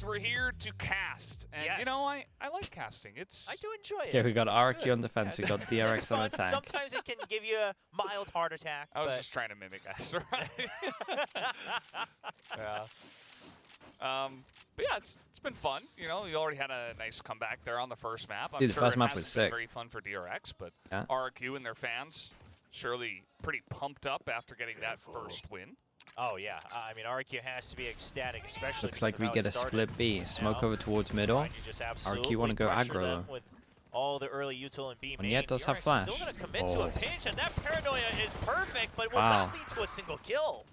DRX, we're here to cast. And you know, I like casting. I do enjoy it. Yeah, we got RRQ on defense, we got DRX on attack. Sometimes it can give you a mild heart attack. I was just trying to mimic us, right? Yeah. But yeah, it's been fun. You know, you already had a nice comeback there on the first map. I'm Dude, the sure first it map hasn't was been sick. very fun for DRX, but Yeah. RRQ and their fans surely pretty pumped up after getting that first win. Oh yeah, I mean RRQ has to be ecstatic, especially. Looks like we get a split B. Smoke over towards middle. RRQ want to go aggro though. With all the early util and B And yet does have DRX flash. Still gonna commit to a pinch, and that paranoia is perfect, but will Wow. not lead to a single kill.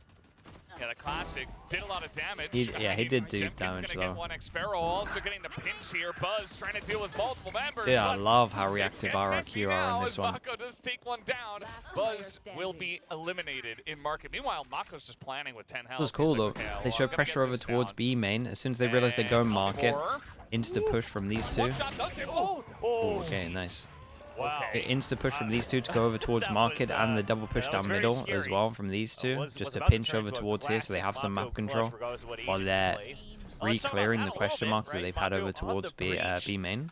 Yeah, the classic did a lot of damage. He did do Jemkin's damage gonna though. get one X-Sparrow, also getting the pinch here. Buzz trying to deal with multiple members. Yeah, I but love how it's reactive getting messy RRQ are now on this as one. Mako does take one down. Buzz will be eliminated in market. Meanwhile, Mako's just planning with 10 health. It was cool He's though. like, okay, well, They I'm show gonna pressure get over this towards down. B main. As soon as they realize they go And market, more. insta push from these two. One shot does it. Oh, Okay, nice. Wow. Okay, insta push from these two to go over towards That market, was, and the double push that was down very middle scary. as well from these two. Just a about to pinch turn over into a towards here so they have classic some Mako map control clutch regardless of what while agent he they're plays. Let's talk about re-clearing that the a little question bit, mark that right? they've had Mako over on towards the breach. B main.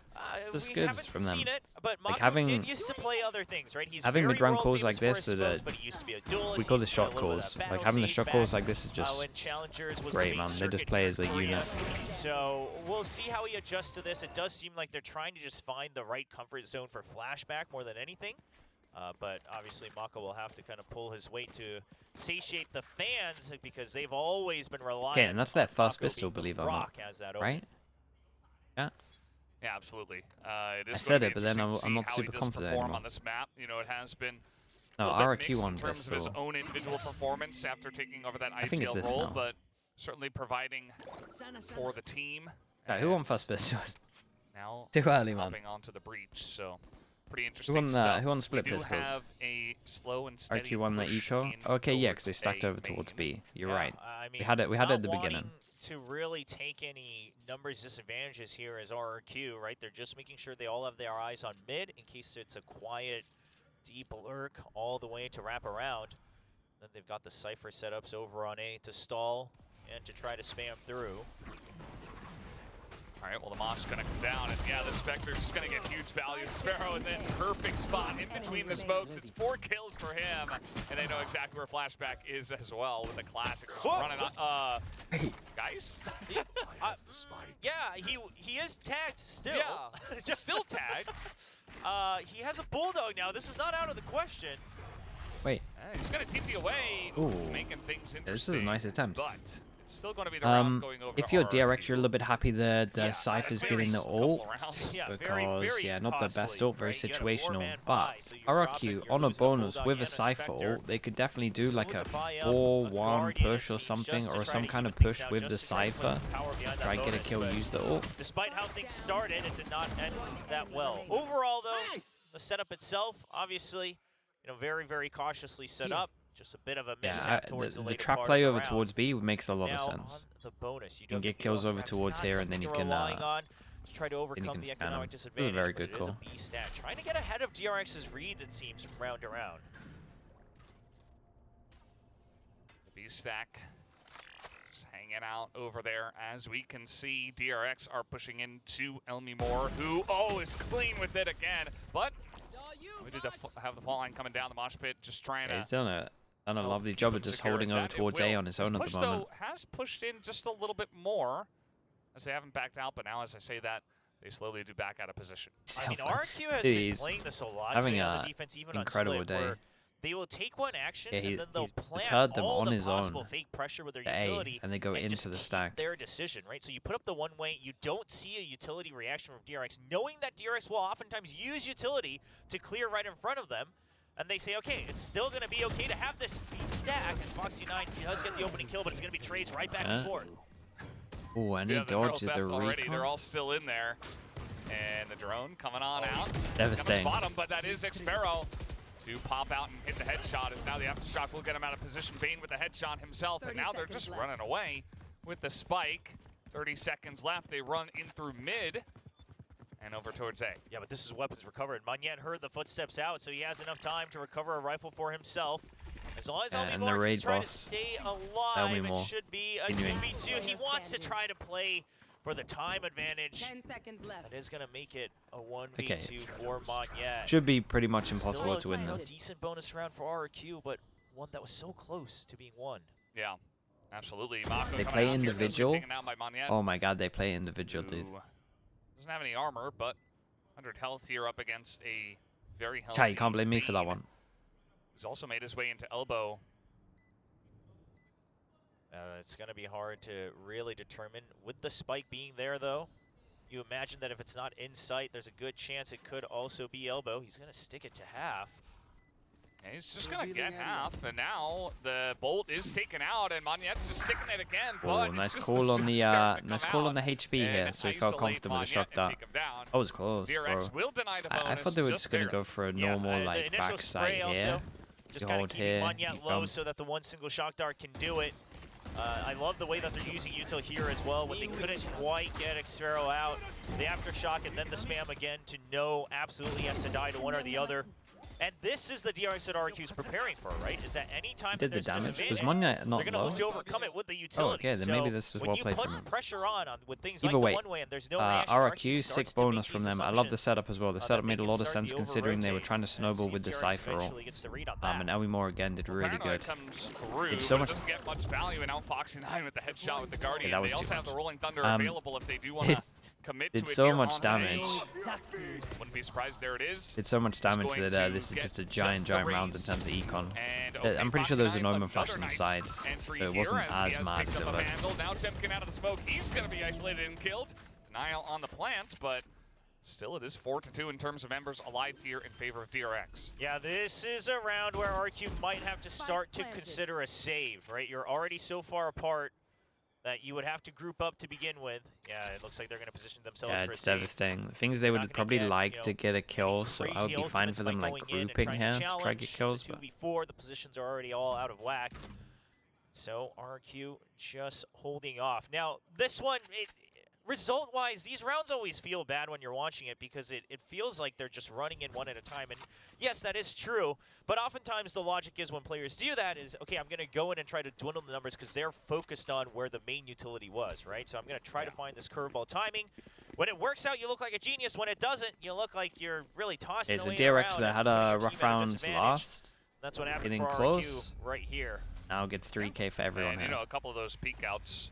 That's We good haven't from them. seen it, but Mako having- did used to play other things, right? He's having very mid-round world calls famous like this for his that are- smokes, but he used to be a duelist. We He call used this to play a shot little bit calls. of Like battle having the sage shot back, calls like this is just when Challengers was great, the man. main They just circuit play in as a Korea. unit. So we'll see how he adjusts to this. It does seem like they're trying to just find the right comfort zone for flashback more than anything. But obviously Mako will have to kind of pull his weight to satiate the fans because they've always been reliant. Okay, and that's their on first Mako pistol, being the believe it or not. rock as that right. Yeah. Yeah, absolutely. It I is said going it, to but then be I'm interesting not to see super how he does confident perform anymore. on this map. You know, it has been No, a little bit RRQ mixed one in terms of his pistol. own individual performance after taking over that I think it's IGL this role, now. but certainly providing for the team. Yeah, who won first pistol? Now Too early, man. hopping onto the breach, so pretty interesting Who stuff. won split we do pistols? have a slow and steady RRQ won the push eco. in Okay, yeah, because they towards stacked A over towards main. B. You're right. I mean, We had it at the not beginning. wanting to really take any numbers disadvantages here as RRQ, right? They're just making sure they all have their eyes on mid in case it's a quiet, deep lurk all the way to wrap around. Then they've got the Cypher setups over on A to stall and to try to spam through. All right, well, the Moss going to come down, and yeah, the Spectre's just going to get huge value. Sparrow, and then perfect spot in between the smokes. It's 4 kills for him, and they know exactly where Flashback is as well with the classic just running on. Guys? Yeah, he is tagged still. Yeah, just still tagged. He has a Bulldog now. This is not out of the question. Wait. He's going to TP away, Ooh. making things interesting. This is a nice attempt. But it's still going to be the round going over If to you're RRQ. DRX, you're a little bit happy that the Yeah, Cypher's very getting the couple ult rounds. Yeah, because, very not the best costly, ult, very right? You got a situational. 4-man But buy, so you're dropping, RRQ you're on a losing bonus Bulldog with a and Cypher Spectre. ult, they could definitely do like a It's buy out, 4-1 Guardian, push it or seems, something, just to or try some to kind even of push things out, with just the to try to play Cypher. some power behind that Try and get a bonus, kill, but use the ult. Despite how things started, it did not end that well. Overall, though, the setup itself, obviously, very, very cautiously set up. Just a bit of a mishap towards the the later trap part play of over the round. towards B makes a lot of Now, sense. on the bonus, you can do get have the kills dual over traps. towards Not here, and then something you you're can, relying on to try to you overcome can the scan 'em. economic This is a disadvantage. very but good it is a call. B stat. Trying to get ahead of DRX's reads, it seems, from round to round. The B-Stack just hanging out over there. As we can see, DRX are pushing into Elmi Moore, who, is clean with it again. But we did have the fall line coming down the mosh pit, just trying to... He's done a lovely job of just holding over towards A on his own at the moment. Though, has pushed in just a little bit more, as they haven't backed out, but now as I say that, they slowly do back out of position. I mean, RRQ has been playing this a lot having on the a defense, even incredible on split, day. where they will take one action Yeah, and then they'll he's plant deterred them all on the his possible own fake pressure with their to A, utility and they go just into the keep stack. their decision, right? So you put up the one way, you don't see a utility reaction from DRX, knowing that DRX will oftentimes use utility to clear right in front of them. And they say, okay, it's still going to be okay to have this B stack, as Foxy9 does get the opening kill, but it's going to be trades right back and forth. Oh, and he dodged the already. recon. They're all still in there. And the drone coming on out. Devastating. Gonna spot him, but that is X-Sparrow to pop out and hit the headshot, as now the aftershock will get him out of position. Bane with the headshot himself, and now they're just running away with the spike. 30 seconds left. They run in through mid and over towards A. Yeah, but this is weapons recovered. Manyan heard the footsteps out, so he has enough time to recover a rifle for himself. As long as And the Elmi raid trying to boss, stay alive, Elmi it should be a continuing. 2v2. He wants to try to play for the time advantage. 10 seconds left. That is going to make it a 1v2 for Monette. Should be pretty much impossible to win Still a this. decent bonus round for RRQ, but one that was so close to being won. Yeah, absolutely. Mako They coming play out here, individual. taken out by Monette, Oh my god, they play individual, dude. who doesn't have any armor, but 100 health here up against a very healthy Chai, you can't blame me for that Bane, one. who's also made his way into elbow. It's going to be hard to really determine. With the spike being there, though, you imagine that if it's not in sight, there's a good chance it could also be elbow. He's going to stick it to half. And he's just going to get half, and now the bolt is taken out, and Monette's just sticking it again. Oh, But nice it's just call on the nice HB here, so he felt comfortable to shot that. That was close, bro. DRX will deny the bonus. I thought they were just gonna go for a normal like backside here. Just kind of keeping Monette keep low so that the one single shock dart can do it. I love the way that they're using util here as well. When they couldn't quite get Xfero out, the aftershock and then the spam again to know absolutely he has to die to one or the other. And this is the DRX that RRQ is preparing for, right? Is that any time Did the there's a damage? Was disadvantage, Monette not they're going to low? look to overcome it with the utility. Oh, okay, then maybe this is well played from him. When you put pressure on with things Either like way, the one-way and there's no reaction, RRQ, starts 6 to make bonus from these them. I love the assumptions, setup as well. The setup that made a they lot can of start sense to considering they were over-rotate trying to snowball and with the see if DRX Cypher roll. eventually gets the read on that. And Elmimore again did really Paranoid good. comes through, Did so but much. doesn't get much value, and now Foxy 9 with the headshot with the Guardian. that was They too also have much. the Rolling Thunder available if they do want to commit to Did it so here much on damage. stage. Wouldn't be surprised. There it is. Did so much damage going that to this is get just a just giant the round in raise. terms of econ. And I'm pretty sure Foxy there was a 9, Neumann flash on the another side, nice entry so it here wasn't as he as has mad picked as up it a looked. vandal. Now Timken out of the smoke. He's going to be isolated and killed. Denial on the plant, but still it is 4-2 in terms of members alive here in favor of DRX. Yeah, this is a round where RRQ might have to start to consider a save, right? You're already so far apart that you would have to group up to begin with. Yeah, it looks like they're going to position themselves Yeah, for a it's save. devastating. The things they Not would gonna probably get, like you know, to get a kill, so I would crazy be fine ultimates for by them like going in and grouping trying here to to try to challenge. get kills. It's a But 2v4, the positions are already all out of whack. So RRQ just holding off. Now, this one, result-wise, these rounds always feel bad when you're watching it because it feels like they're just running in one at a time. And yes, that is true, but oftentimes the logic is when players do that is, okay, I'm going to go in and try to dwindle the numbers because they're focused on where the main utility was, right? So I'm going to try to find this curveball timing. When it works out, you look like a genius. When it doesn't, you look like you're really tossing it's a away DRX around that and had putting a your rough team at a rounds disadvantage. last. That's what happened Getting for close. RRQ right here. Now gets 3K for everyone And, here. you know, a couple of those peek outs,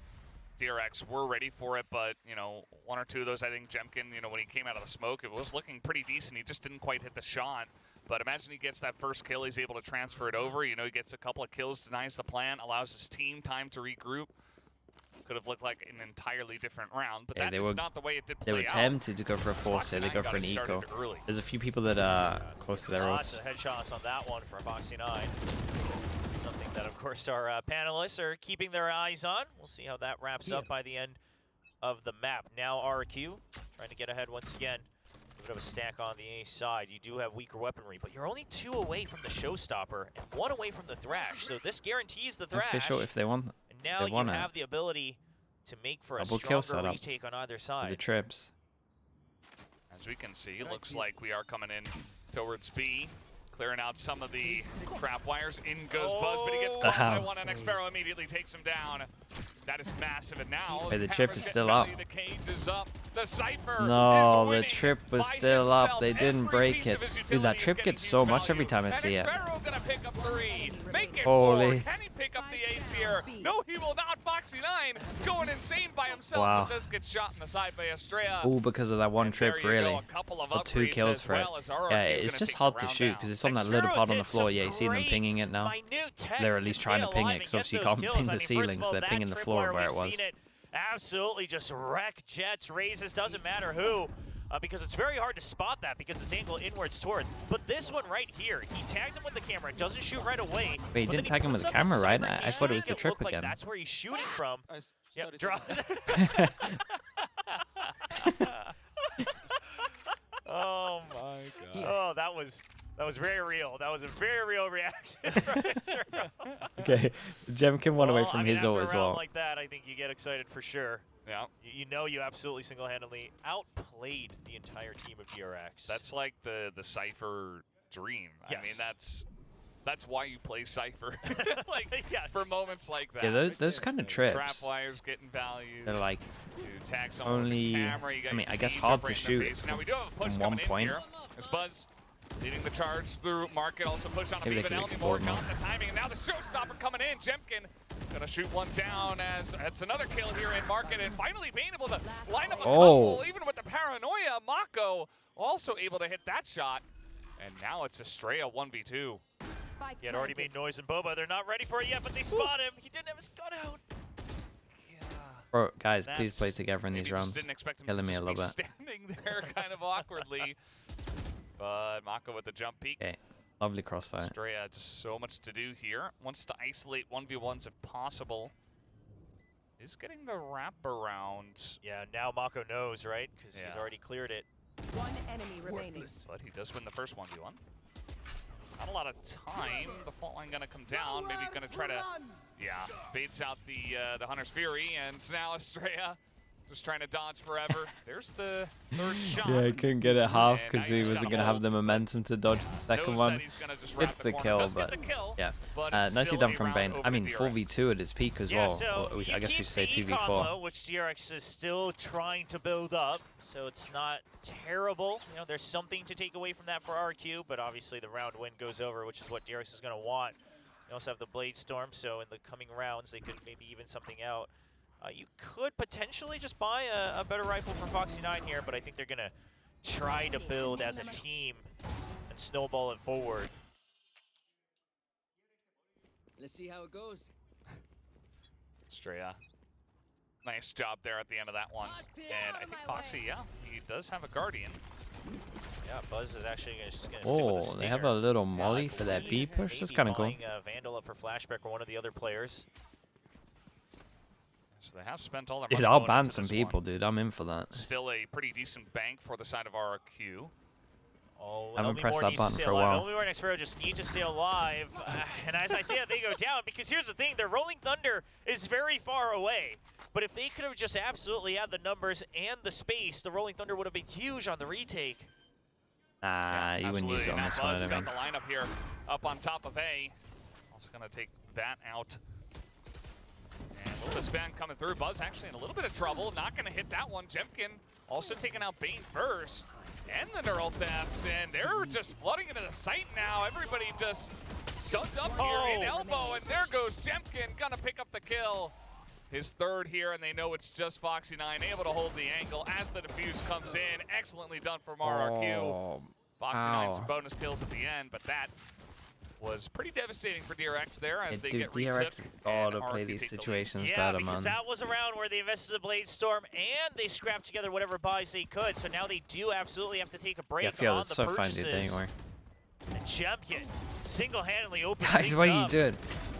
DRX were ready for it, but, you know, one or two of those, I think Jemkin, you know, when he came out of the smoke, it was looking pretty decent. He just didn't quite hit the shot. But imagine he gets that first kill, he's able to transfer it over. You know, he gets a couple of kills, denies the plan, allows his team time to regroup. Could have looked like an entirely different round, but Yeah, that is not the way it did play They were out. tempted to go for a force here. They go for an eco. There's a few people that are close to their Lots ults. of headshots on that one for Foxy 9. Something that, of course, our panelists are keeping their eyes on. We'll see how that wraps up by the end of the map. Now RRQ trying to get ahead once again. A bit of a stack on the A side. You do have weaker weaponry, but you're only 2 away from the showstopper and 1 away from the thrash. So this guarantees the thrash. Official if they want. And now you have the ability to make for a Double kill stronger setup. retake on either The side. trips. As we can see, it looks like we are coming in towards B, clearing out some of the trap wires. In goes Buzz, but he gets caught by one, and Xfero immediately takes him down. That is massive, and now Hey, the cameras trip is get still belly, up. The cage is up. The Cypher No, is the winning trip was by still up. himself. They didn't Every break piece it. of his Dude, utility that is trip getting gets so huge much every value. time I see it. And Xfero gonna pick up 3. Make it Holy. 4. Can he pick up the ace here? No, he will not. Foxy 9 going insane by himself. Wow. But does get shot in the side by Estrella. All because of that one And trip, there you go, really. a couple of Or 2 upgrades kills as for well it. as RRQ Yeah, gonna it's just take hard the to round shoot down. because it's on that Xfero little pod on the did floor. some Yeah, you see them great pinging it now. minute tech They're at to least trying to stay ping alive it, and because get obviously you those can't kills. ping I the mean, first ceilings, of all, they're that pinging the trip floor where where it we've was. seen it absolutely just wreck jets, raises, doesn't matter who. Because it's very hard to spot that because it's angled inwards towards. But this one right here, he tags him with the camera, doesn't shoot right away. Wait, he but didn't then tag him with puts the up a camera, right? cyber I cage thought to it was make the trip look like again. that's where he's shooting from. Yep, draw. Oh my god. Oh, that was very real. That was a very real reaction. Okay, Jemkin won away Well, from I mean, his ult after as a round well. like that, I think you get excited for sure. Yeah. You know you absolutely single-handedly outplayed the entire team of DRX. That's like the Cypher dream. Yes. I mean, that's That's why you play Cypher. Like, Yes. for moments like that. Yeah, those kind of trips. Trapwires getting value. They're like You tag someone only, with the camera, you got I mean, your I guess knee hard jump right to in their shoot face. Now we do have a push from coming 1 in point. here. As Buzz leading the charge through Market, also push on a Maybe they even could Elmy explore more, more. got the timing, and now the showstopper coming in. Jemkin gonna shoot one down as it's another kill here in Market, and finally being able to line up a couple, even with the paranoia. Mako also able to hit that shot, and now it's Estrella 1v2. He had already made noise in Boba. They're not ready for it yet, but they spot him. He didn't have his gun out. Bro, guys, please play together in these Maybe rounds. just didn't expect him Killing to me a just little be bit. standing there kind of awkwardly. But Mako with the jump peek. Okay, lovely crossfire. Estrella, just so much to do here. Wants to isolate 1v1s if possible. Is getting the wraparound. Yeah, now Mako knows, right? Because he's Yeah. already cleared it. One enemy remaining. But he does win the first 1v1. Not a lot of time. The fault line gonna come down. Maybe gonna try to, yeah, baits out the Hunter's Fury, and now Estrella just trying to dodge forever. There's the third shot. Yeah, he couldn't get it half And because now he just wasn't gotta going to have the hold. momentum to dodge the second Knows one. that he's gonna just wrap Gets the corner. kill, Does get but the kill, yeah. but it's Nicely still done a from round Bane. over I mean, DRX. 4v2 at his peak as Yeah, well. so Or you I guess keep you say the 2v4. econ low, which DRX is still trying to build up, so it's not terrible. You know, there's something to take away from that for RRQ, but obviously the round win goes over, which is what DRX is going to want. You also have the Blade Storm, so in the coming rounds they could maybe even something out. You could potentially just buy a better rifle for Foxy9 here, but I think they're going to try to build as a team and snowball it forward. Let's see how it goes. Estrella. Nice job there at the end of that one. And I think Foxy, yeah, he does have a Guardian. Yeah, Buzz is actually just going to stick with Oh, the Stinger. they have a little I molly for that B believe push. That's maybe kind of cool. buying, Vandal up for Flashback or one of the other players. So they have spent all their money. Dude, I'll going ban into some this people, one. dude. I'm in for that. Still a pretty decent bank for the side of RRQ. Oh, I haven't pressed Elmore that needs to button stay for a alive. while. Elmore and Xferro just need to stay alive. And as I say that, they go down, because here's the thing. Their Rolling Thunder is very far away. But if they could have just absolutely had the numbers and the space, the Rolling Thunder would have been huge on the retake. Nah, you wouldn't use it on Absolutely. this Now one, Buzz I got mean. the lineup here up on top of A. Also going to take that out. And a little bit of spam coming through. Buzz actually in a little bit of trouble. Not going to hit that one. Jemkin also taking out Bane first. And the neural thefts. And they're just flooding into the site now. Everybody just stunned up here in elbow. And there goes Jemkin. Going to pick up the kill. His third here, and they know it's just Foxy9 able to hold the angle as the defuse comes in. Excellently done from RRQ. Oh, Foxy9 some ow. bonus kills at the end, but that was pretty devastating for DRX there as they Dude, get DRX retook. gotta and play RRQ these take the lead. situations Yeah, better, because man. that was a round where they invested the Blade Storm and they scrapped together whatever buys they could. So now they do absolutely have to take a break Yeah, Field, on it's the so fun, purchases. dude. Don't worry. And Champion single-handedly opens Guys, things what are you up. doing?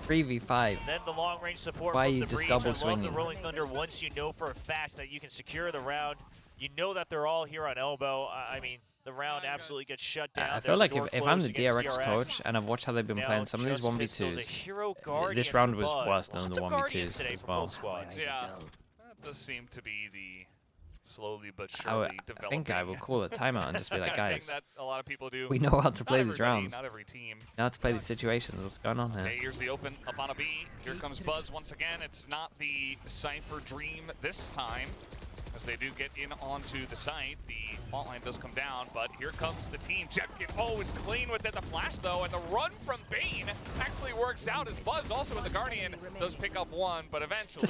3v5. Then the long-range support Why from are you the just Breach. double I love swinging? the Rolling Thunder once you know for a fact that you can secure the round. You know that they're all here on elbow. I mean, the round absolutely gets shut down. I There's feel like door if I'm the closed against DRX coach and I've watched how they've been Now playing some of these just Pistols, a 1v2s, hero guardian this round for was Buzz. worse than Lots the of guardians 1v2s today as from well. both squads. Yeah, that does seem to be the slowly but I surely developing. think I will call a timeout and just be like, kind of guys, thing that a lot of people do. we know how to Not play these everybody, rounds. Not every team. Now to play these situations. What's going on here? Okay, here's the open up on a B. Here comes Buzz once again. It's not the Cypher Dream this time, as they do get in onto the site. The fault line does come down, but here comes the team. Jemkin always clean with it. The flash, though, and the run from Bane actually works out as Buzz, also with the Guardian, does pick up one, but eventually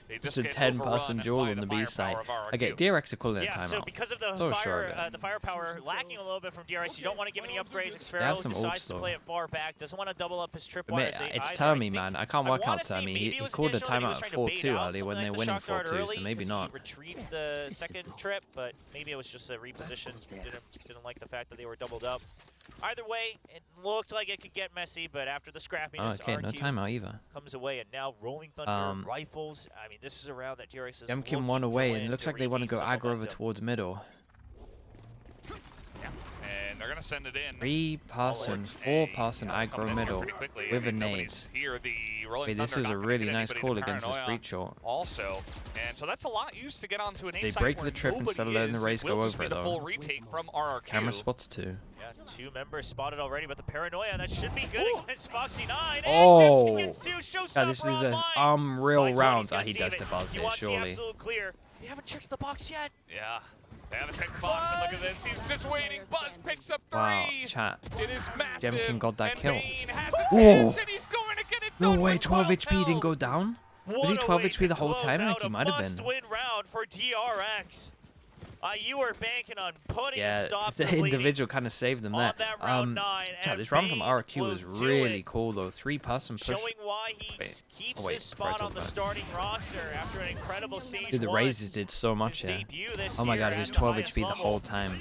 they just Just a get 10-person overrun duel by on the B firepower side. of RRQ. Okay, DRX are calling a Yeah, so timeout. because of the So sure of it. the firepower lacking a little bit from DRX, you don't want to give any upgrades. They have Xferro some decides ults, to though. play it far back, doesn't want to double up his Admit, tripwires. it's either. Termy, I man. think- I can't work out wanna say Termy. maybe He it was called a intentional that he was timeout at trying to bait 4-2 out early something when like they're the winning shock dart 4-2, early, so maybe 'cause not. He retrieved the second trip, but maybe it was just a reposition. Didn't like the fact that they were doubled up. Either way, it looked like it could get messy, but after the Oh, scrappiness, okay, no RQ timeout either. comes away, and now Rolling Thunder rifles. I mean, this is a round that DRX is Jemkin looking one away, to and win it looks to like they want to regain go some aggro over momentum. towards middle. Yeah, and they're going gonna send it in. 3-person, 4-person aggro middle with a nade. Here, the Rolling Wait, this Thunder was a not gonna really hit nice anybody. call The against this Paranoia breach short. Also, and so that's a lot used to get onto an A They site break where the trip nobody instead of letting the is. race Will go just over be it, the though. full retake from RRQ. Camera spots too. Yeah, 2 members spotted already, but the Paranoia, that should be good against Foxy 9. Oh! And gets 2, God, this is Showstopper an online. unreal Finds one, round. he's gonna He save does it. the buzz He it, wants the surely. absolute clear. They haven't checked the box yet. Yeah. They haven't checked the box, and look at this. He's just waiting. Buzz picks up 3. Wow, chat. It is massive. Jemkin got that and kill. Bane has a Whoa. chance, and he's going to get it No done way, with 12 12 HP didn't health. go down? Was he 12 HP the whole time? Like he might have been. Must-win round for DRX. You were banking on putting a Yeah, stop to the the bleeding individual kind of saved them on there. that round 9. Chat, and this round from Bane RRQ will was do really it, cool though. 3-person push. showing why he keeps wait, his spot before I on the talk about it. starting roster after an incredible stage Dude, the 1. raises did so much His here. debut this Oh my year god, at he was the 12 highest HP the level. whole time.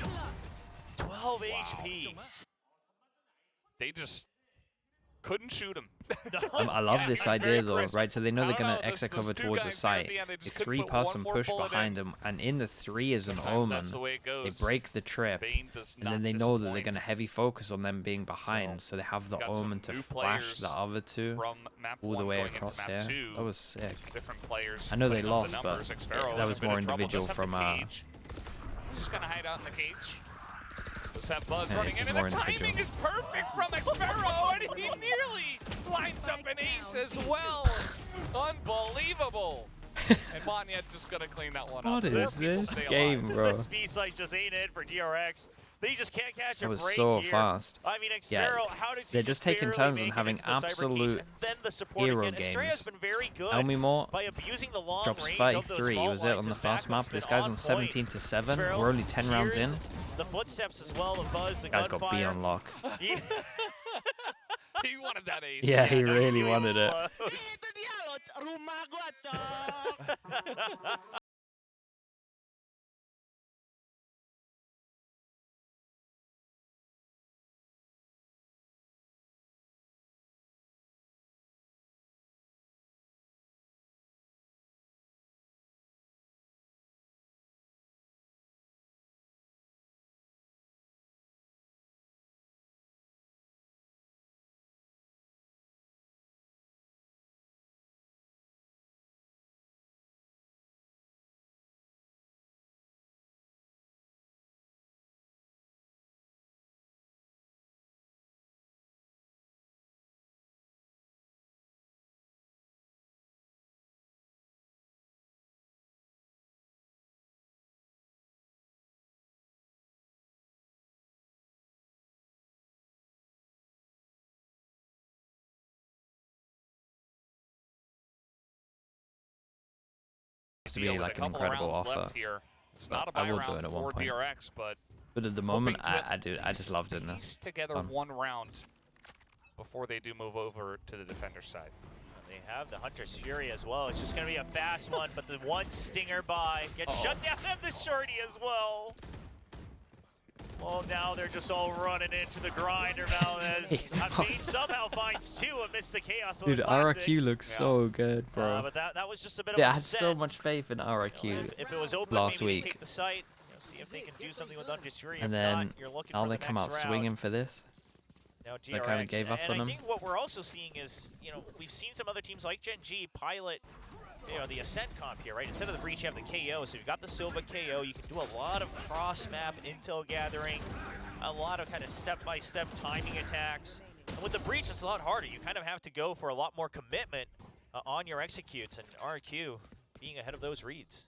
12 HP. They just couldn't shoot him. I love Yeah, this he was very idea though, crisp. right? So they know I they're don't gonna know, exit those cover two towards the guys there at site. the end, they A just couldn't put one 3-person more push bullet in. behind them, and in the 3 is an Sometimes that's omen. the way it They goes. break the trip, Bane does and not then they know that they're disappoint. gonna heavy focus on them being behind, so they have the Got some omen to new flash players the other 2 from map all the 1 way going into across map here. 2. That was sick. Different players. I know they putting up the lost, but numbers. Xfero that in was a bit more of trouble. individual Does have from the cage. Just gonna hide out in the cage. Let's have Buzz Yeah, running it's in, and more the timing individual. is perfect from Xfero, and he nearly lines up an ace as well. Unbelievable. And Monyet just gonna clean that one What up. is People this stay game, alive. bro? This B-site just ain't it for DRX. They just can't catch a That was break so here. fast. I mean, Yeah, Xfero, how does they're he just taking barely turns make on it having into the cyber cage, absolute and then the support hero again. Estrella has games. been very good Elmimore by abusing the long drops range of those 33. fault Was it lines. on the His fast map? backup's This been guy's on on point. 17 to 7. Xfero We're only 10 rounds hears in. the footsteps as well of Buzz, the Guy's got B gunfire. on lock. He- He wanted that ace. Yeah, he no, really was wanted it. close. To be like an incredible offer. Here. It's not a I buy will do round it at one for point. DRX, but But at the moment, I just loved it. Piece together Fun. one round before they do move over to the defender's side. They have the Hunter's Fury as well. It's just going to be a fast one, but the one stinger by gets shut down at the shorty as well. Well, now they're just all running into the grinder now as Bane somehow finds 2 amidst the chaos. Dude, RRQ looks so good, bro. But that was just a bit of Yeah, a I had set. so much faith in RRQ. If it was open, last maybe week. they take the site, see if they can do something with Hunter's Fury. And If then not, you're looking now for they the come out next round. swinging for this. Now They DRX, kinda gave up and on I him. think what we're also seeing is, we've seen some other teams like Gen G pilot, the Ascent comp here, right? Instead of the Breach, you have the KO. So you've got the Silva KO. You can do a lot of cross-map intel gathering, a lot of kind of step-by-step timing attacks. And with the Breach, it's a lot harder. You kind of have to go for a lot more commitment on your executes, and RRQ being ahead of those reads.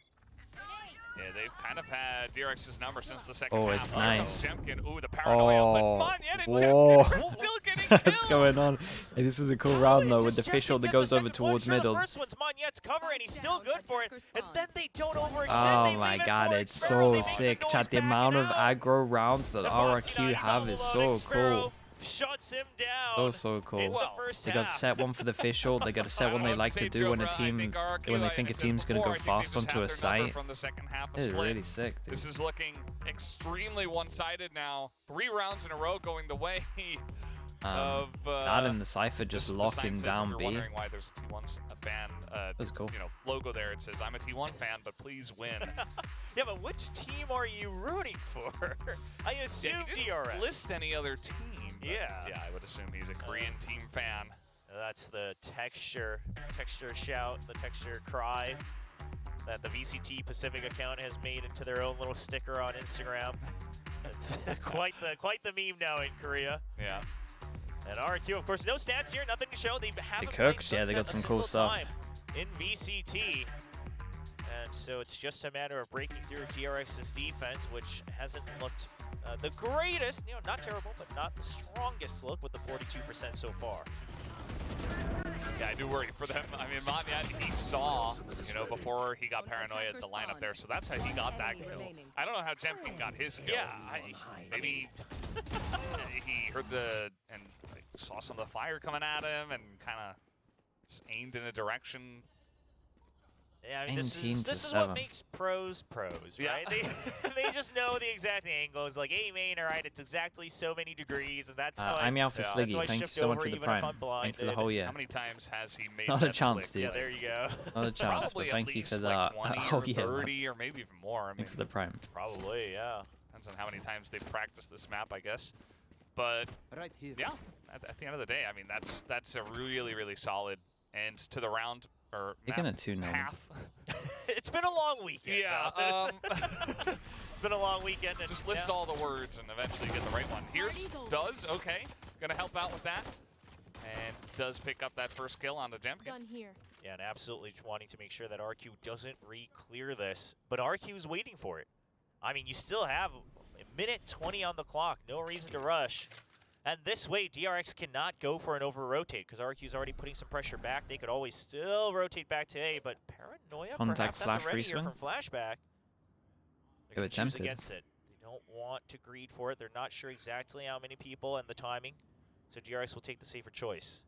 Yeah, they've kind of had DRX's number since the second half. Oh, it's nice. Jemkin, ooh, the paranoia, but Monyet and whoa. Jemkin are still getting kills. What's going on? Hey, this is a cool round though with the fish that goes over towards middle. The first one's Monyet's cover, and he's still good for it. And then they don't overextend. Oh They my leave it god, for it's Xfero. so They make sick. noise Chat, the backing amount of out. aggro rounds that The Foxy RRQ 9 have is all so alone. Xfero cool. Shuts him down. So cool. in the first They got half. set one for the official. They got a set one they like to do when a team, when they think a team's gonna go fast onto a site. From the second half of This is split. really sick, dude. This is looking extremely one-sided now. 3 rounds in a row going the way That and the Cypher just locking down B. Wondering why there's a T1 fan, That's cool. logo there. It says, "I'm a T1 fan, but please win." Yeah, but which team are you rooting for? I assume he didn't DRX. list any other team. but Yeah. Yeah, I would assume he's a Korean team fan. That's the texture shout, the texture cry that the VCT Pacific account has made into their own little sticker on Instagram. It's quite the meme now in Korea. Yeah. And RRQ, of course, no stats here, nothing to show. They haven't cooked, played yeah, they got Sunset some cool a single stuff. time in VCT. And so it's just a matter of breaking through DRX's defense, which hasn't looked the greatest, not terrible, but not the strongest look with the 42% so far. Yeah, I do worry for them. I mean, Monyet, he saw, before he got paranoia at the lineup there, so that's how he got that kill. I don't know how Jemkin got his kill. Yeah, maybe he heard and saw some of the fire coming at him and kind of aimed in a direction. Yeah, I mean, this 19 is to what 7. makes pros, right? Yeah. They just know the exact angles. Like, hey, main, all right, it's exactly so many degrees, and that's how I'm Alpha that's Sliggy. why I Thank you shift so much over for the even if prime. I'm Thank you for the blinded. whole year. How many times has he made Not a that chance, flick? dude. Yeah, there you go. Not a chance, Probably but thank at you for least that. like 20 Oh or yeah, 30 or maybe even more. I mean, thanks for the prime. Probably, yeah. depends on how many times they've practiced this map, I guess. But Right here. yeah, at the end of the day, I mean, that's a really, really solid end to the round, or Taking map a 2-0. half. It's been a long weekend. Yeah, Val. It's been a long weekend. And, just list all the words and eventually get the right one. Here's Does, okay, gonna help out with that. And does pick up that first kill on the Jemkin. Gun here. Yeah, and absolutely wanting to make sure that RQ doesn't re-clear this. But RQ is waiting for it. I mean, you still have a minute 20 on the clock. No reason to rush. And this way, DRX cannot go for an over-rotate because RQ's already putting some pressure back. They could always still rotate back to A, but Paranoia Contact perhaps at flash the ready here reswing. from Flashback. They're They gonna were choose tempted. against it. They don't want to greed for it. They're not sure exactly how many people and the timing. So DRX will take the safer choice.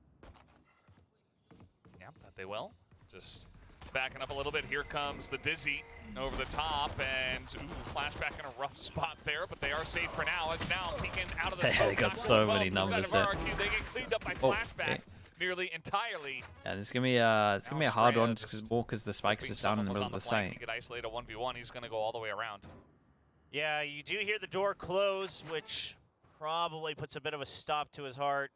Yeah, that they will. Just backing up a little bit. Here comes the Dizzy over the top, and flashback in a rough spot there, but they are safe for now. It's now peeking out of the Yeah, smoke. they got not so going many above the numbers side of there. RRQ. They get cleaned up by Oh, flashback okay. nearly entirely. Yeah, it's gonna be a hard one Straya because the spike's hoping just down in the someone middle was of the on flank. He site. could isolate a 1v1. He's going to go all the way around. Yeah, you do hear the door close, which probably puts a bit of a stop to his heart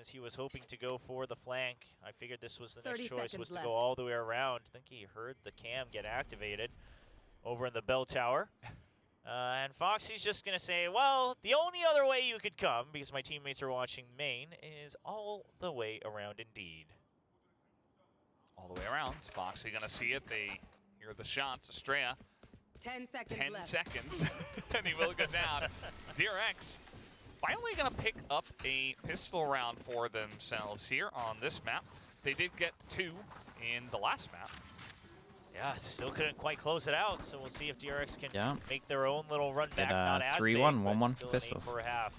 as he was hoping to go for the flank. I figured this was the next 30 choice, was seconds to left. go all the way around. I think he heard the cam get activated over in the bell tower. And Foxy's just going to say, well, the only other way you could come, because my teammates are watching main, is all the way around indeed. All the way around. Foxy going to see it. They hear the shots. Estrella, 10 seconds 10 left. seconds, and he will go down. So DRX finally going to pick up a pistol round for themselves here on this map. They did get 2 in the last map. Yeah, still couldn't quite close it out, so we'll see if DRX can Yeah. make their own little run back. Get, Not as 3-1, big, but 1-1 still for an pistols. 8 for a half.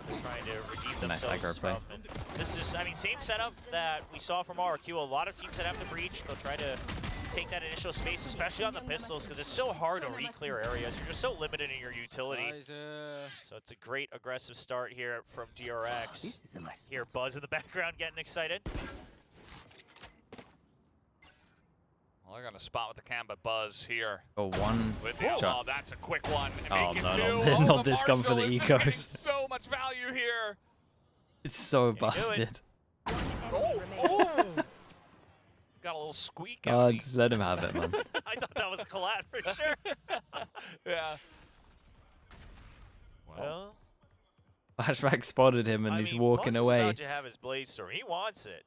They're trying to redeem Nice themselves aggro play. from. And this is, I mean, same setup that we saw from RRQ. A lot of teams that have to breach, they'll try to take that initial space, especially on the pistols, because it's so hard to re-clear areas. You're just so limited in your utility. So it's a great aggressive start here from DRX. This is a nice. Hear Buzz in the background getting excited. Well, they're going to spot with the cam, but Buzz here. Oh, one With the shot. oh, that's a quick one. And Oh, make no, it no, 2. no, Oh, not the this gun for Marshall the is just getting ecos. so much value here. It's so Can you do it? busted. Enemy remaining. Got a little squeak out. God, just let him have it, man. I thought that was a collab for sure. Yeah. Well, Flashback spotted him and I he's mean, walking Buzz is away. about to have his blade storm. He wants it.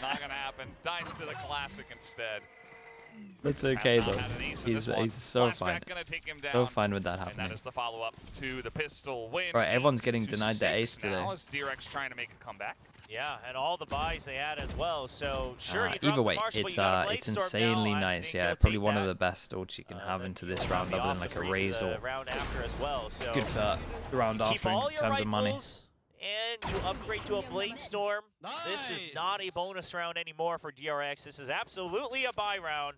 Not gonna happen. Dies to the classic instead. That's Have okay not though. had an ace in He's this one. so Flashback fine. gonna take him down. So fine with that And that happening. is the follow-up to the pistol win. Right, everyone's 8 getting to denied their 6 ace now today. as DRX trying to make a comeback. Yeah, and all the buys they had as well. So sure, you dropped Either the way, Marshall, but it's you got a Blade it's Storm insanely now. I nice. think Yeah, you'll probably take one of that. the best ults you can have Then into you'll this have round, the other than like a opportunity Razor. the round after as well. So Good for the round keep after all in your terms of money. rifles, and you upgrade to a Blade Storm. This is not a bonus round anymore for DRX. This is absolutely a buy round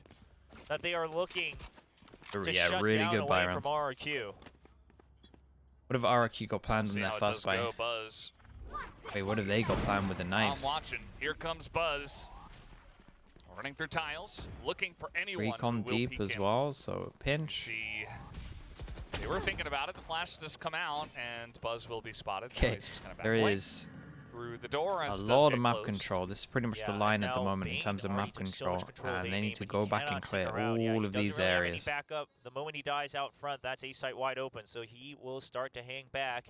that they are looking to Yeah, shut really down good away buy from round. RRQ. What have RRQ got planned See in their how it first does buy? go, Buzz. Wait, what have they got planned with the I'm knives? watching. Here comes Buzz. Running through tiles, looking for anyone Recon who will deep peek as in. well, so pinch. They were thinking about it. The flash just come out, and Buzz will be spotted. Now Okay, he's just gonna back there away is through the door a as it does lot get of map closed. control. This is pretty much the Yeah, line and at the now moment in Bane terms of already map took so control, much control of and A they main, need to but he go back and cannot stick clear around. Yeah, all he of doesn't these really have any areas. backup. The moment he dies out front, that's A site wide open, so he will start to hang back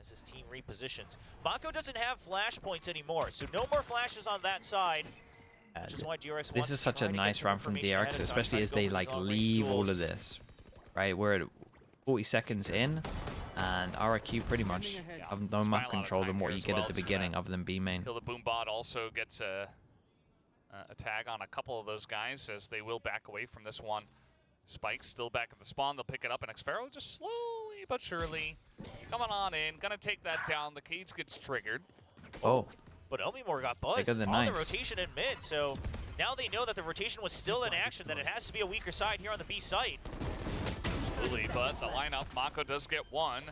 as his team repositions. Mako doesn't have flash points anymore, so no more flashes on that side. Which is why DRX This wants is to such try a to get nice some round from information ahead DRX, of time, especially try to as go they for like these long-range leave all duels. of this. Right, we're at 40 seconds in, and RRQ pretty much have no Spent a map lot of control time than what here you as get well, at the so beginning, that other than B main. Kill the Boom Bot also gets a tag on a couple of those guys as they will back away from this one. Spike still back at the spawn. They'll pick it up, and Xfero just slowly but surely coming on in. Gonna take that down. The cage gets triggered. Oh, But Elmimore got buzzed got the on knives. the rotation in mid, so now they know that the rotation was still in action, that it has to be a weaker side here on the B site. Absolutely, but the lineup, Mako does get one.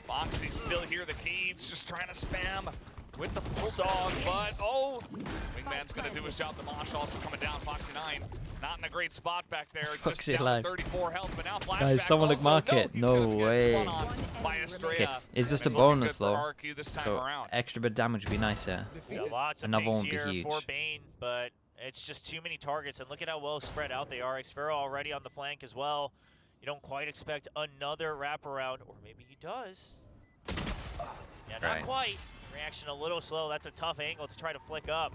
Foxy's still here. The cage just trying to spam with the Bulldog, but oh, Wingman's gonna do his job. The Mosh also coming down. Foxy 9 not in a great spot back there. Just Foxy down alive. 34 health, but now flashback. Guys, someone look also. market. He's No gonna get way. spun on by Estrella. okay. It's just a And looking bonus good for though. RRQ this time So around. extra bit of damage would be nice, yeah. Yeah, lots of Another pings one would be here huge. for Bane, but it's just too many targets, and look at how well spread out they are. Xfero already on the flank as well. You don't quite expect another wraparound, or maybe he does. Yeah, not Right. quite. Reaction a little slow. That's a tough angle to try to flick up.